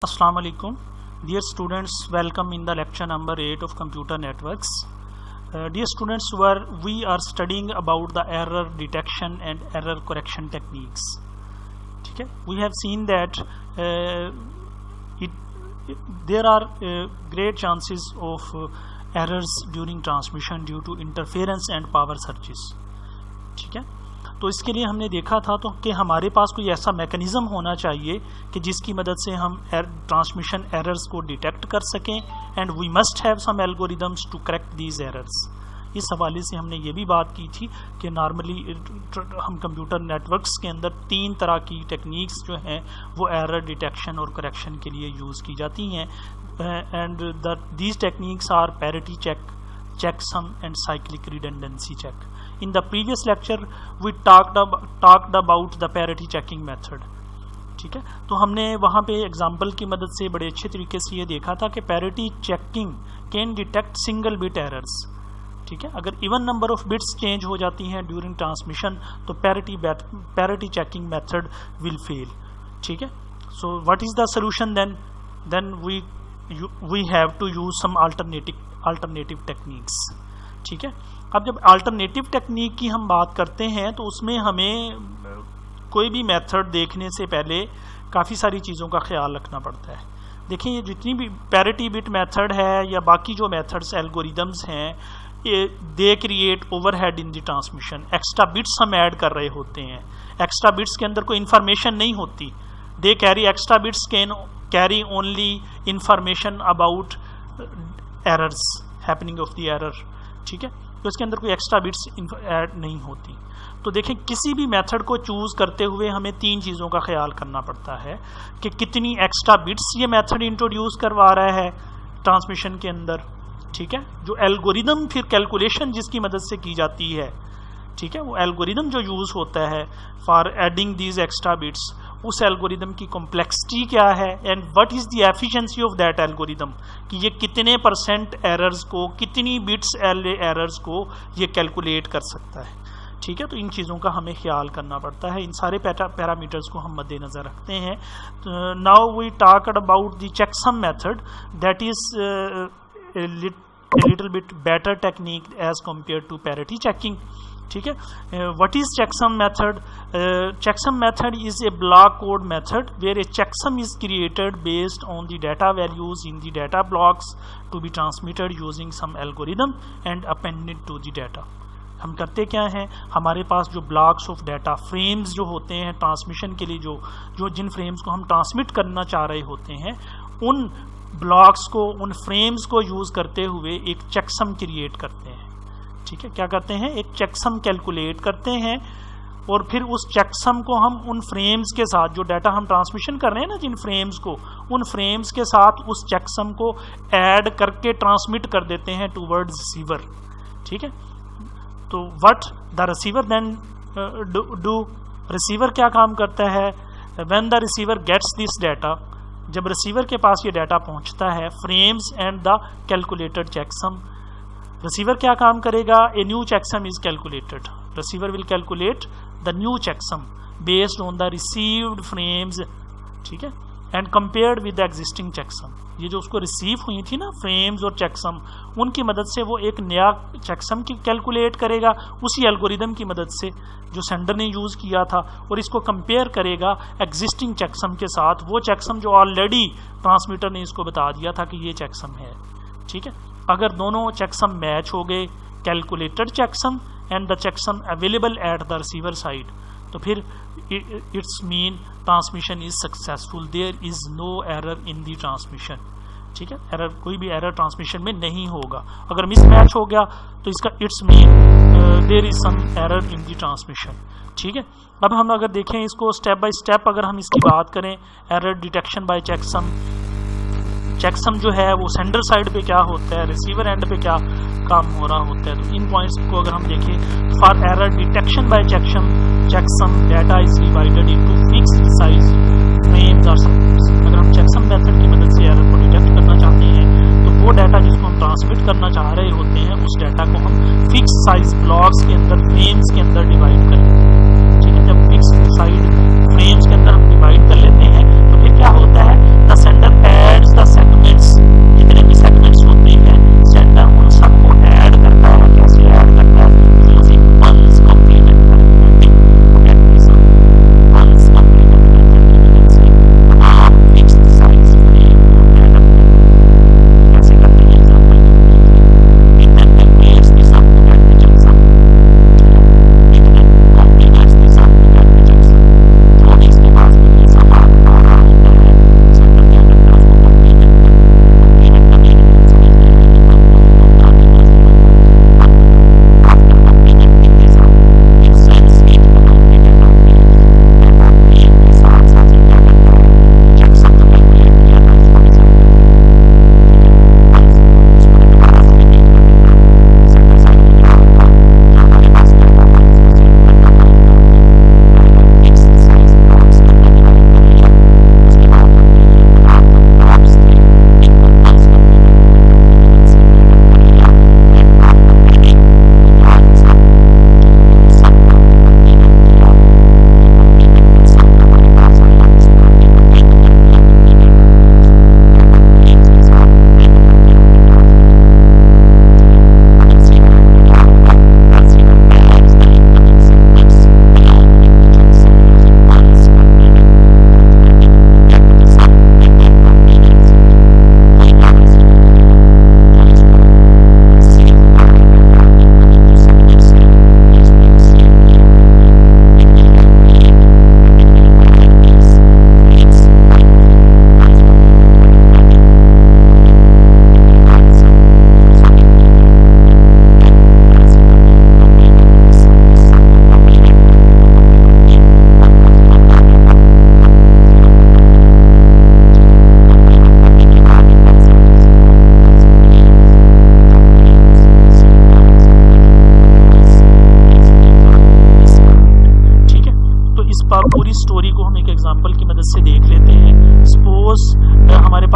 Assalamu alaikum. Dear students, welcome in the lecture number 8 of computer networks. Dear students, we are studying about the error detection and error correction techniques. Okay? We have seen that there are great chances of errors during transmission due to interference and power surges. ठीक है, तो इसके लिए हमने देखा था तो कि हमारे पास कोई ऐसा मैकेनिज्म होना चाहिए कि जिसकी मदद से हम ट्रांसमिशन एरर्स को डिटेक्ट कर सकें and we must have some algorithms to correct these errors. इस हवाले से हमने ये भी बात की थी कि नॉर्मली हम कंप्यूटर नेटवर्क्स के अंदर तीन तरह की टेक्निक्स जो हैं वो एरर डिटेक्शन और करेक्शन के लिए यूज़ की जाती हैं and these techniques are parity check, checksum and cyclic redundancy check. In the previous lecture we talked about the parity checking method. ठीक है, तो हमने वहाँ पे एग्जाम्पल की मदद से बड़े अच्छे तरीके से ये देखा था कि parity checking can detect single bit errors. ठीक है, अगर even number of bits change हो जाती हैं ड्यूरिंग ट्रांसमिशन तो parity checking method will fail. ठीक है, so what is the solution then we have to use some alternative techniques. ठीक है, अब जब अल्टरनेटिव टेक्निक की हम बात करते हैं तो उसमें हमें कोई भी मेथड देखने से पहले काफ़ी सारी चीज़ों का ख्याल रखना पड़ता है। देखिए, ये जितनी भी पैरिटी बिट मेथड है या बाकी जो मेथड्स एल्गोरिदम्स हैं they create overhead in the transmission. Extra bits हम ऐड कर रहे होते हैं, एक्स्ट्रा बिट्स के अंदर कोई इंफॉर्मेशन नहीं होती। They carry extra bits can carry only information about errors happening of the error. ठीक है, तो इसके अंदर कोई एक्स्ट्रा बिट्स ऐड नहीं होती। तो देखें, किसी भी मेथड को चूज करते हुए हमें तीन चीज़ों का ख्याल करना पड़ता है कि कितनी एक्स्ट्रा बिट्स ये मेथड इंट्रोड्यूस करवा रहा है ट्रांसमिशन के अंदर। ठीक है, जो एल्गोरिदम फिर कैलकुलेशन जिसकी मदद से की जाती है, ठीक है, वो एल्गोरिदम जो यूज़ होता है for adding these extra bits, उस एल्गोरिदम की कॉम्प्लेक्सिटी क्या है and what is the efficiency of that algorithm, कि ये कितने परसेंट एरर्स को, कितनी बिट्स एरर्स को ये कैलकुलेट कर सकता है। ठीक है, तो इन चीज़ों का हमें ख्याल करना पड़ता है, इन सारे पैरामीटर्स को हम मद्देनज़र रखते हैं। Now we talked about the checksum method that is a little bit better technique as compared to parity checking. ठीक है, what is checksum method? Checksum method is a block code method where a checksum is created based on the data values in the data blocks to be transmitted using some algorithm and appended to the data. हम करते क्या हैं, हमारे पास जो blocks of data frames जो होते हैं transmission के लिए, जो जिन फ्रेम्स को हम ट्रांसमिट करना चाह रहे होते हैं, उन ब्लॉक्स को, उन फ्रेम्स को यूज़ करते हुए एक चेकसम क्रिएट करते हैं। ठीक है, क्या करते हैं, एक चेकसम कैलकुलेट करते हैं और फिर उस चेकसम को हम उन फ्रेम्स के साथ, जो डाटा हम ट्रांसमिशन कर रहे हैं ना जिन फ्रेम्स को, उन फ्रेम्स के साथ उस चेकसम को ऐड करके ट्रांसमिट कर देते हैं टूवर्ड्स रिसीवर। ठीक है, तो what the receiver then do, receiver क्या काम करता है, when the receiver gets this data, जब रिसीवर के पास ये डाटा पहुंचता है, frames and the calculated checksum, receiver क्या काम करेगा, a new checksum is calculated, receiver will calculate the new checksum based on the received frames. ठीक है, and compared with the existing checksum, ये जो उसको रिसीव हुई थी ना फ्रेम्स और चेकसम, उनकी मदद से वो एक नया चेकसम की कैलकुलेट करेगा उसी एल्गोरिदम की मदद से जो सेंडर ने यूज़ किया था, और इसको कंपेयर करेगा एग्जिस्टिंग चेकसम के साथ, वो चेकसम जो ऑलरेडी ट्रांसमीटर ने इसको बता दिया था कि ये चेकसम है। ठीक है, अगर दोनों चेकसम मैच हो गए, calculated checksum and the checksum available at the receiver side, तो फिर it's mean transmission is successful, there is no error in the transmission. ठीक है, एरर, कोई भी एरर ट्रांसमिशन में नहीं होगा। अगर मिसमैच हो गया तो इसका it's mean there is some error in the transmission. ठीक है, अब हम अगर देखें इसको स्टेप बाय स्टेप, अगर हम इसकी बात करें error detection bye checksum, checksum जो है वो सेंडर साइड पे क्या होता है, रिसीवर एंड पे क्या काम हो रहा होता है, तो इन पॉइंट्स को अगर हम देखें, for error detection bye checksum data is divided into fixed size frames और सर्किट्स। अगर हम चेकसम मेथड की मदद से एरर को डिटेक्ट करना चाहते हैं तो वो डाटा जिसको हम ट्रांसमिट करना चाह रहे होते हैं, उस डाटा को हम फिक्स साइज ब्लॉक्स के अंदर, फ्रेम्स के अंदर डिवाइड कर लेते हैं। ठीक है, जब फिक्स साइज फ्रेम्स के अंदर हम डिवाइड कर लेते हैं तो फिर क्या होता है, द सेंडर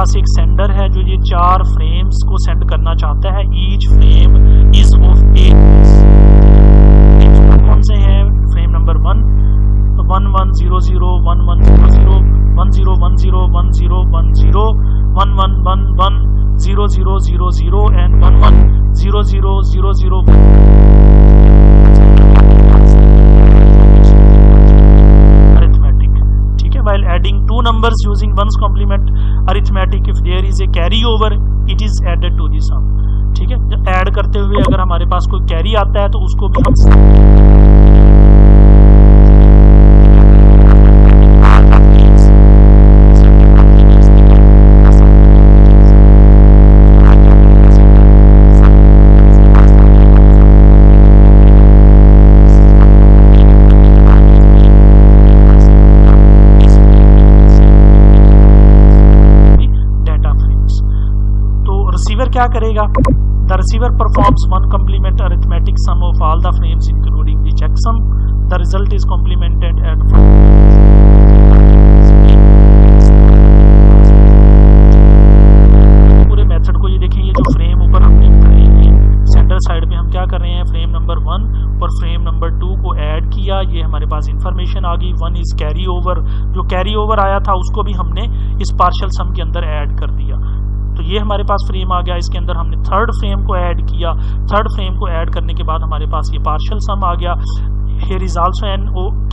पास एक सेंडर है जो ये 4 फ्रेम्स को सेंड करना चाहता है। Each frame is of 8 bits. कौन से हैं? Frame number 1 1100 1100 1010 1010 1111 0000 and 110000 arithmetic. ठीक है, while adding two numbers using ones complement arithmetic, if there is a carry over, it is added to the sum. ठीक है, ऐड करते हुए अगर हमारे पास कोई कैरी आता है तो उसको भी हम क्या करेगा? The receiver performs one complement arithmetic sum of all the frames including the checksum. The result is complemented at पूरे मेथड को ये देखिए, ये जो फ्रेम ऊपर हमने सेंटर साइड पे हम क्या कर रहे हैं, फ्रेम नंबर 1 और फ्रेम नंबर 2 को ऐड किया। ये हमारे पास इंफॉर्मेशन आ गई। 1 इज कैरी ओवर, जो कैरी ओवर आया था उसको भी हमने इस पार्शियल सम के अंदर ऐड कर दिया। तो ये हमारे पास फ्रेम आ गया। इसके अंदर हमने थर्ड फ्रेम को ऐड किया। थर्ड फ्रेम को ऐड करने के बाद हमारे पास ये पार्शियल सम आ गया। Here is also an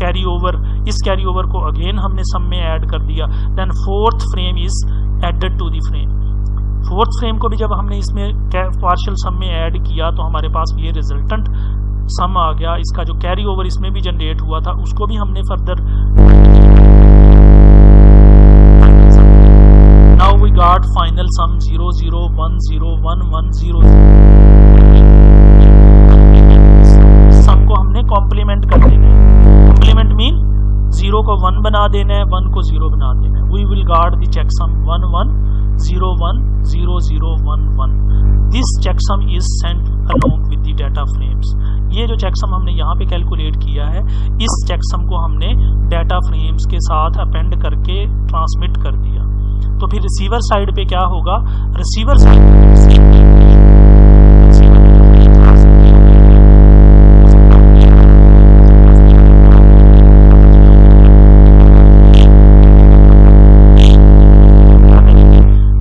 carry over. इस कैरी ओवर को अगेन हमने सम में ऐड कर दिया। Then fourth frame is added to the frame. Fourth frame को भी जब हमने इसमें पार्शियल सम में ऐड किया तो हमारे पास ये रिजल्टेंट सम आ गया। इसका जो कैरी ओवर इसमें भी जनरेट हुआ था उसको भी हमने further Now we got final sum 00101110। सम को हमने कॉम्प्लीमेंट कर देना है। कॉम्प्लीमेंट मीन 0 को 1 बना देना है, 1 को 0 बना देना है। We will got the checksum 11010011। This checksum is sent along with the data frames। ये जो checksum हमने यहाँ पे कैलकुलेट किया है, इस checksum को हमने डाटा फ्रेम्स के साथ अपेंड करके ट्रांसमिट कर दिया। तो फिर रिसीवर साइड पे क्या होगा? रिसीवर साइड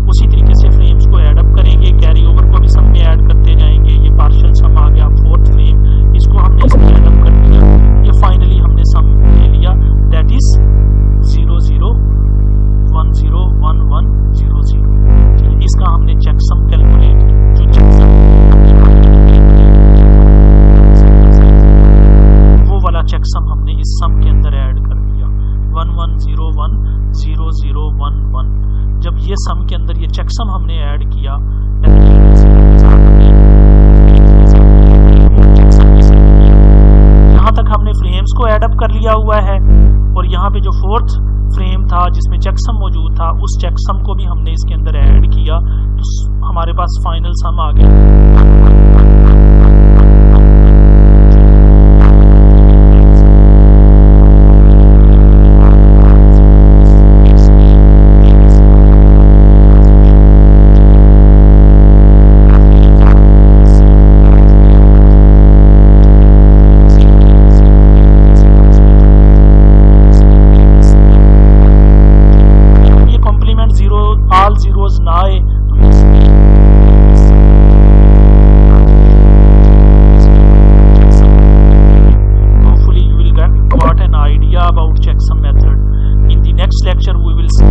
उसी तरीके से फ्रेम्स को ऐड अप करेंगे। कैरी ओवर को भी सम में ऐड करते जाएंगे। ये पार्शियल सम आ गया, फोर्थ फ्रेम, इसको हमने इसमें ऐड अप कर दिया। ये फाइनली हमने सम ले लिया, दैट इज 00101100। इसका हमने चेकसम कैलकुलेट जो चेकसम वो वाला चेकसम हमने इस सम के अंदर ऐड कर दिया 11010011। जब ये सम के अंदर ये चेकसम हमने ऐड किया, यहाँ तक हमने फ्रेम्स को ऐड अप कर लिया हुआ है। और यहाँ पे जो फोर्थ फ्रेम था जिसमें चेकसम मौजूद था, उस चेकसम को भी हमने इसके अंदर ऐड किया तो हमारे पास फाइनल सम आ गया। all zeros ना आए तो hopefully you will got an idea about checksum method. In the next lecture we will see